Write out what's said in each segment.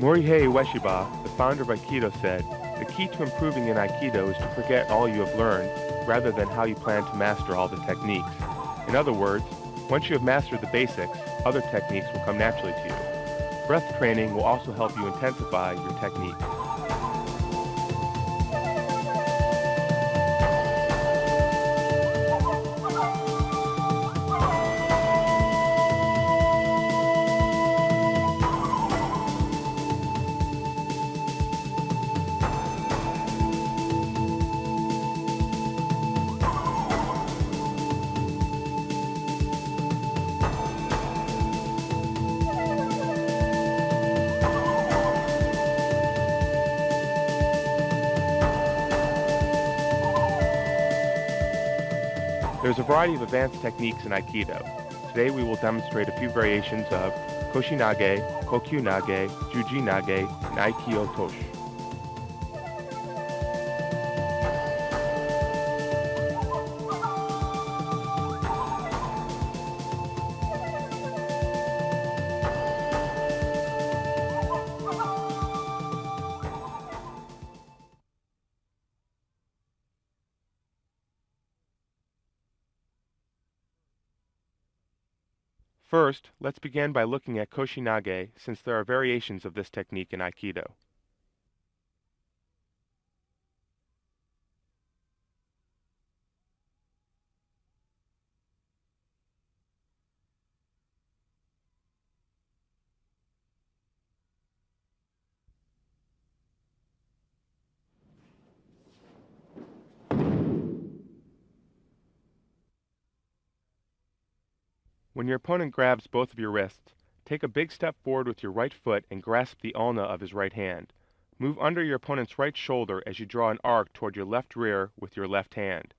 Morihei Ueshiba, the founder of Aikido, said, "The key to improving in Aikido is to forget all you have learned rather than how you plan to master all the techniques. In other words, once you have mastered the basics, other techniques will come naturally to you. Breath training will also help you intensify your techniques." There's a variety of advanced techniques in Aikido. Today we will demonstrate a few variations of Koshinage, Kokyunage, Jujinage, and Aikyo Tosh. First, let's begin by looking at Koshinage, since there are variations of this technique in Aikido. When your opponent grabs both of your wrists, take a big step forward with your right foot and grasp the ulna of his right hand. Move under your opponent's right shoulder as you draw an arc toward your left rear with your left hand.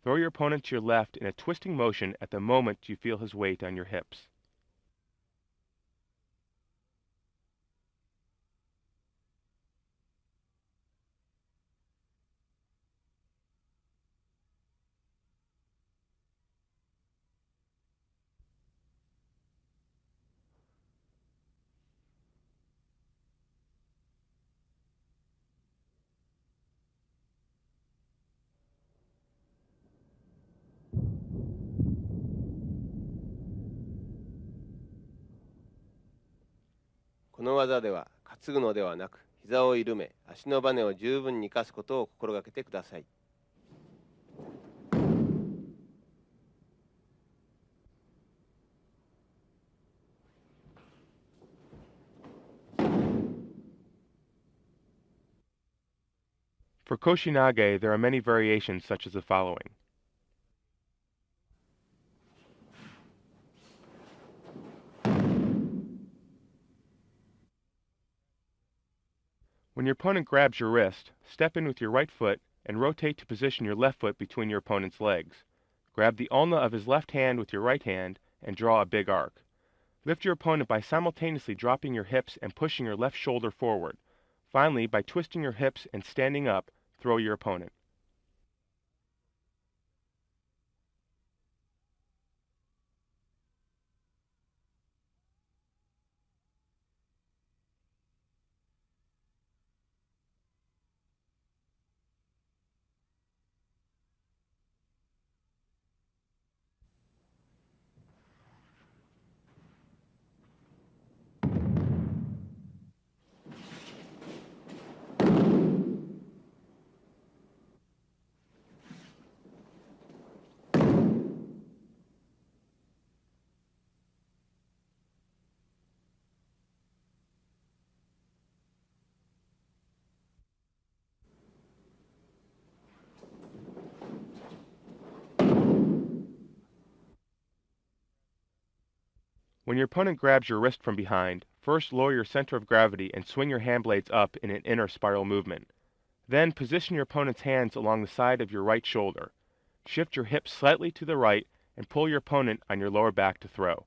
Throw your opponent to your left in a twisting motion at the moment you feel his weight on your hips.この技では担ぐのではなく、膝を緩め、足のバネを十分に生かすことを心がけてください。For Koshinage, there are many variations such as the following. When your opponent grabs your wrist, step in with your right foot and rotate to position your left foot between your opponent's legs. Grab the ulna of his left hand with your right hand and draw a big arc. Lift your opponent by simultaneously dropping your hips and pushing your left shoulder forward. Finally, by twisting your hips and standing up, throw your opponent. When your opponent grabs your wrist from behind, first lower your center of gravity and swing your hand blades up in an inner spiral movement. Then position your opponent's hands along the side of your right shoulder. Shift your hips slightly to the right and pull your opponent on your lower back to throw.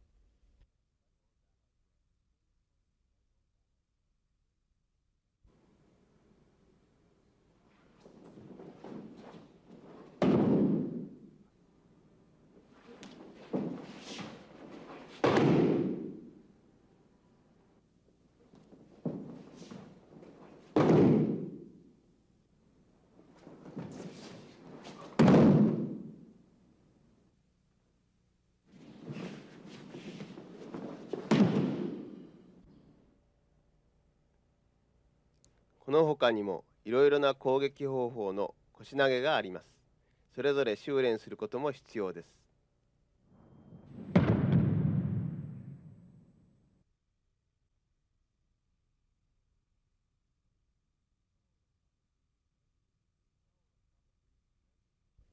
この他にもいろいろな攻撃方法の腰投げがあります。それぞれ修練することも必要です。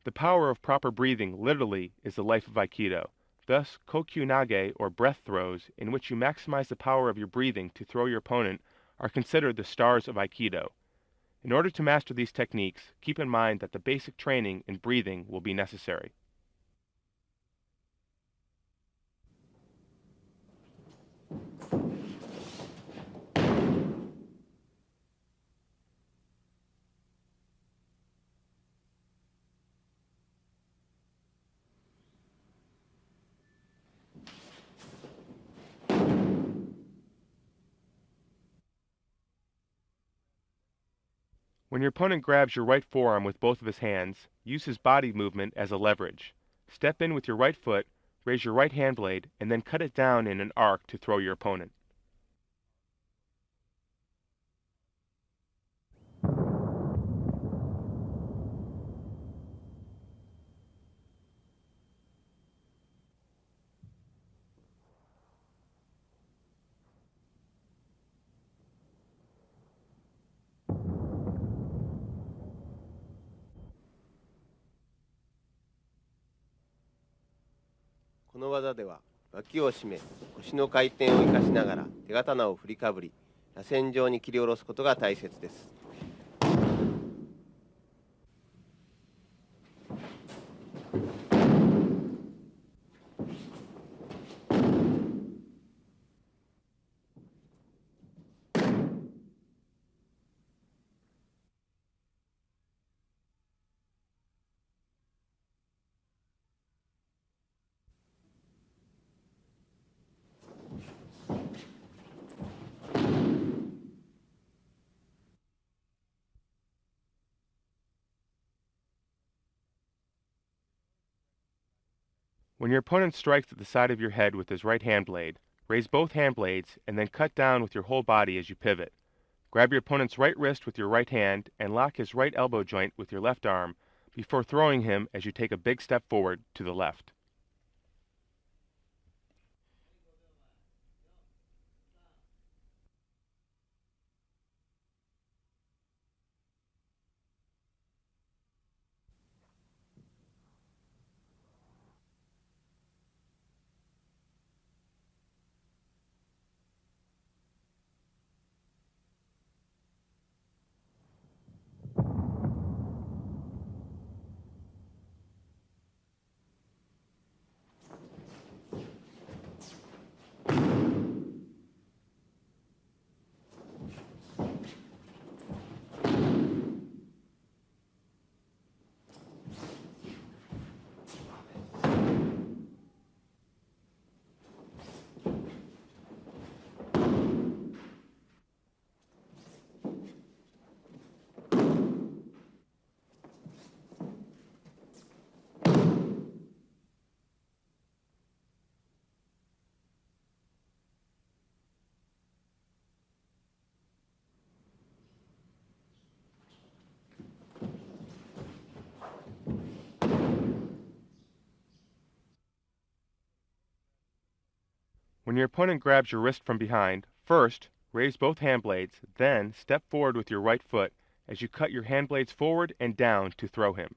The power of proper breathing literally is the life of Aikido. Thus, Kokyunage, or breath throws, in which you maximize the power of your breathing to throw your opponent, are considered the stars of Aikido. In order to master these techniques, keep in mind that the basic training in breathing will be necessary. When your opponent grabs your right forearm with both of his hands, use his body movement as a leverage. Step in with your right foot, raise your right hand blade, and then cut it down in an arc to throw your opponent.この技では脇を締め、腰の回転を生かしながら手刀を振りかぶり、螺旋状に切り下ろすことが大切です。When your opponent strikes at the side of your head with his right hand blade, raise both hand blades and then cut down with your whole body as you pivot. Grab your opponent's right wrist with your right hand and lock his right elbow joint with your left arm before throwing him as you take a big step forward to the left. When your opponent grabs your wrist from behind, first, raise both hand blades, then step forward with your right foot as you cut your hand blades forward and down to throw him.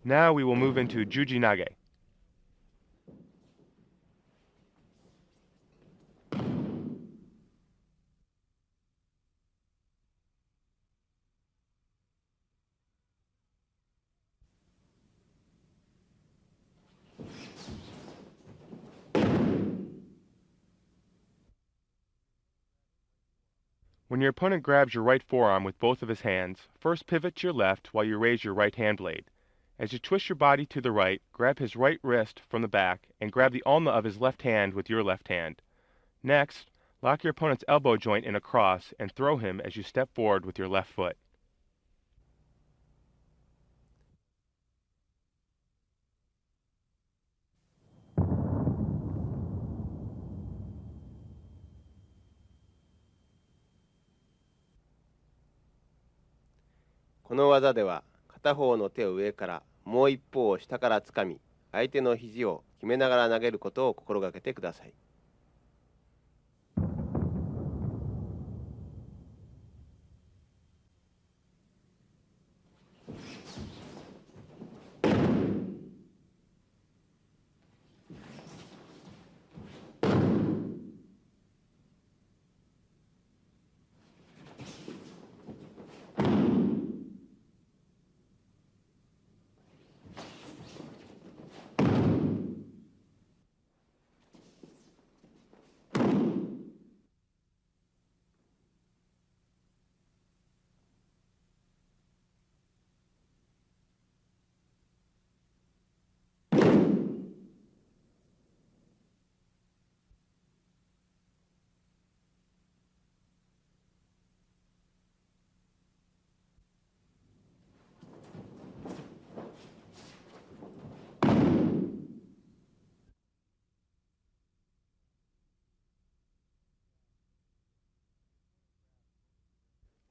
Now we will move into Juji Nage. When your opponent grabs your right forearm with both of his hands, first pivot to your left while you raise your right hand blade. As you twist your body to the right, grab his right wrist from the back and grab the ulna of his left hand with your left hand. Next, lock your opponent's elbow joint in a cross and throw him as you step forward with your left foot.この技では片方の手を上からもう一方を下からつかみ、相手の肘を決めながら投げることを心がけてください。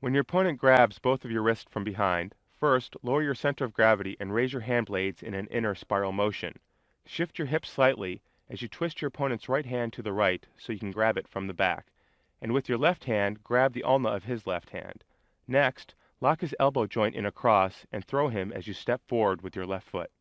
When your opponent grabs both of your wrists from behind, first lower your center of gravity and raise your hand blades in an inner spiral motion. Shift your hips slightly as you twist your opponent's right hand to the right so you can grab it from the back. And with your left hand, grab the ulna of his left hand. Next, lock his elbow joint in a cross and throw him as you step forward with your left foot.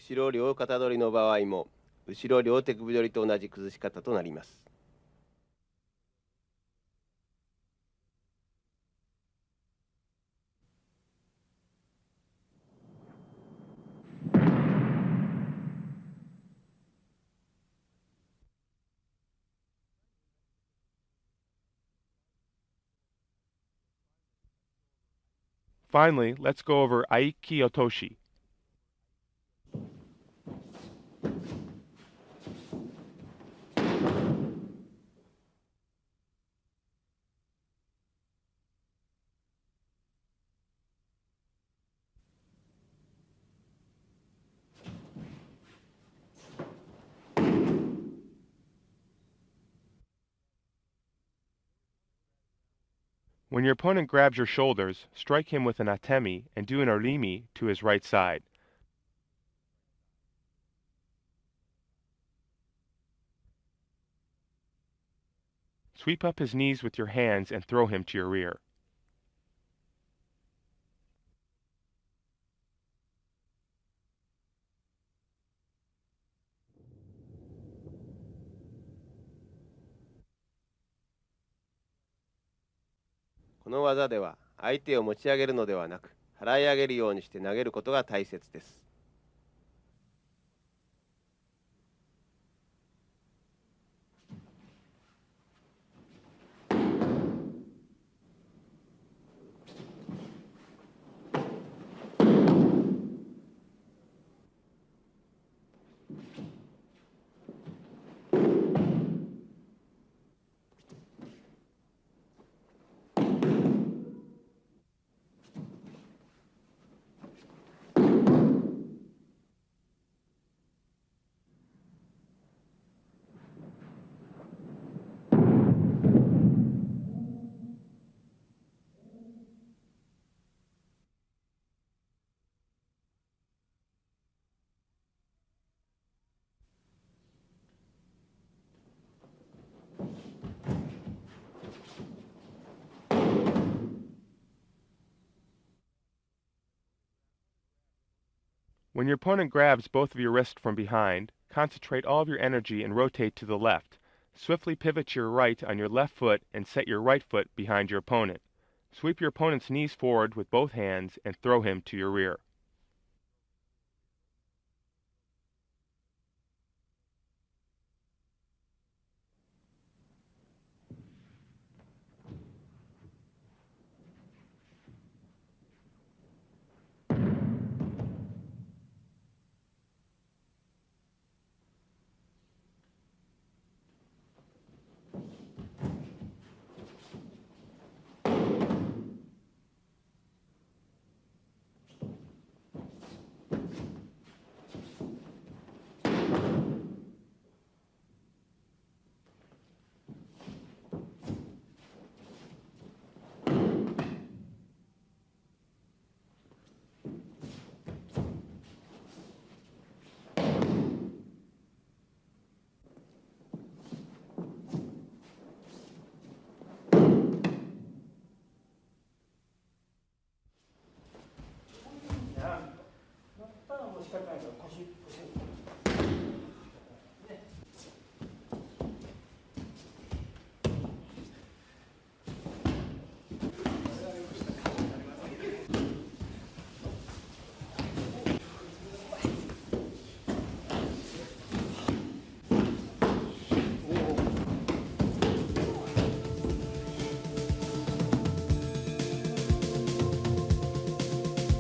後ろ両肩取りの場合も、後ろ両手首取りと同じ崩し方となります。Finally, let's go over Aiki Otoshi. When your opponent grabs your shoulders, strike him with an atemi and do an orimi to his right side. Sweep up his knees with your hands and throw him to your rear. この技では相手を持ち上げるのではなく、払い上げるようにして投げることが大切です。When your opponent grabs both of your wrists from behind, concentrate all of your energy and rotate to the left. Swiftly pivot to your right on your left foot and set your right foot behind your opponent. Sweep your opponent's knees forward with both hands and throw him to your rear.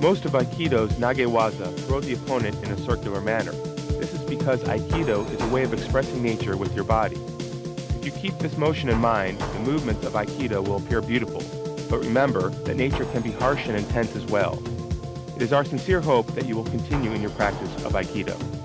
Most of Aikido's Nagewaza throw the opponent in a circular manner. This is because Aikido is a way of expressing nature with your body. If you keep this motion in mind, the movements of Aikido will appear beautiful. But remember that nature can be harsh and intense as well. It is our sincere hope that you will continue in your practice of Aikido.